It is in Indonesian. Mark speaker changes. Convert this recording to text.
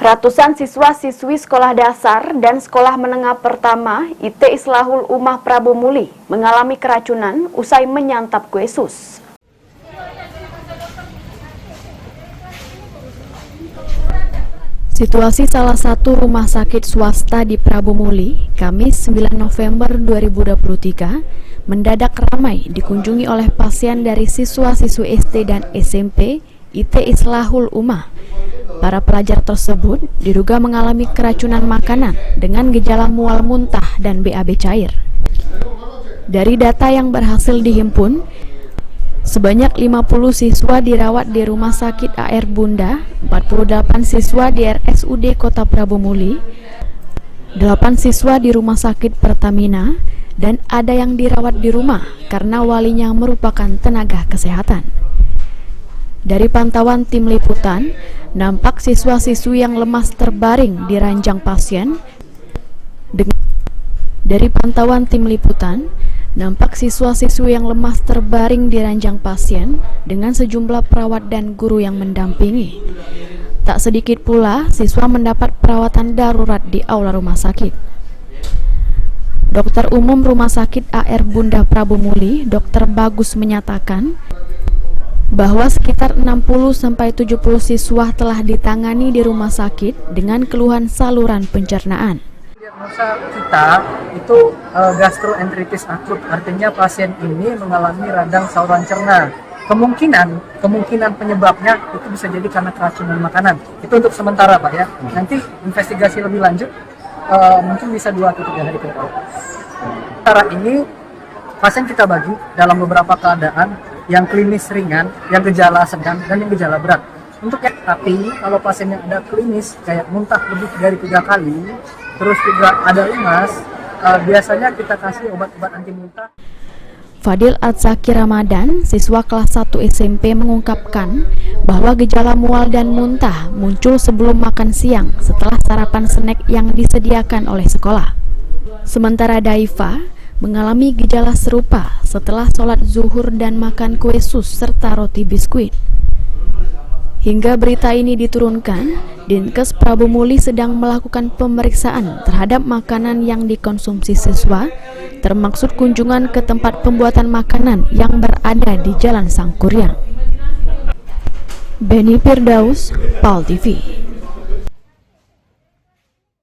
Speaker 1: Ratusan siswa-siswi sekolah dasar dan sekolah menengah pertama IT Islahul Ummah Prabu Muli mengalami keracunan usai menyantap kue sus. Situasi salah satu rumah sakit swasta di Prabu Muli, Kamis 9 November 2023, mendadak ramai dikunjungi oleh pasien dari siswa-siswi SD dan SMP IT Islahul Ummah. Para pelajar tersebut diduga mengalami keracunan makanan dengan gejala mual muntah dan BAB cair. Dari data yang berhasil dihimpun, sebanyak 50 siswa dirawat di Rumah Sakit AR Bunda, 48 siswa di RSUD Kota Prabu Muli, 8 siswa di Rumah Sakit Pertamina, dan ada yang dirawat di rumah karena walinya merupakan tenaga kesehatan. Dari pantauan tim liputan, nampak siswa-siswi yang lemas terbaring di ranjang pasien. Dari pantauan tim liputan, nampak siswa-siswi yang lemas terbaring di ranjang pasien dengan sejumlah perawat dan guru yang mendampingi. Tak sedikit pula siswa mendapat perawatan darurat di aula rumah sakit. Dokter Umum Rumah Sakit AR Bunda Prabu Muli, Dr. Bagus menyatakan bahwa sekitar 60-70 siswa telah ditangani di rumah sakit dengan keluhan saluran pencernaan.
Speaker 2: Diagnosa kita itu gastroenteritis akut, artinya pasien ini mengalami radang saluran cerna. Kemungkinan penyebabnya itu bisa jadi karena keracunan makanan. Itu untuk sementara Pak ya. Nanti investigasi lebih lanjut mungkin bisa 2 atau 3 hari ke depan. Sementara ini pasien kita bagi dalam beberapa keadaan yang klinis ringan, yang gejala sedang, dan yang gejala berat. Tapi kalau pasiennya ada klinis kayak muntah lebih dari 3 kali, terus juga ada lemas, biasanya kita kasih obat-obat anti muntah.
Speaker 1: Fadil Adzaki Ramadan, siswa kelas 1 SMP mengungkapkan bahwa gejala mual dan muntah muncul sebelum makan siang setelah sarapan snack yang disediakan oleh sekolah. Sementara Daifa mengalami gejala serupa setelah sholat zuhur dan makan kue sus serta roti biskuit. Hingga berita ini diturunkan, Dinkes Prabu Muli sedang melakukan pemeriksaan terhadap makanan yang dikonsumsi siswa, termaksud kunjungan ke tempat pembuatan makanan yang berada di Jalan Sangkuriang. Beni Firdaus, PAL TV.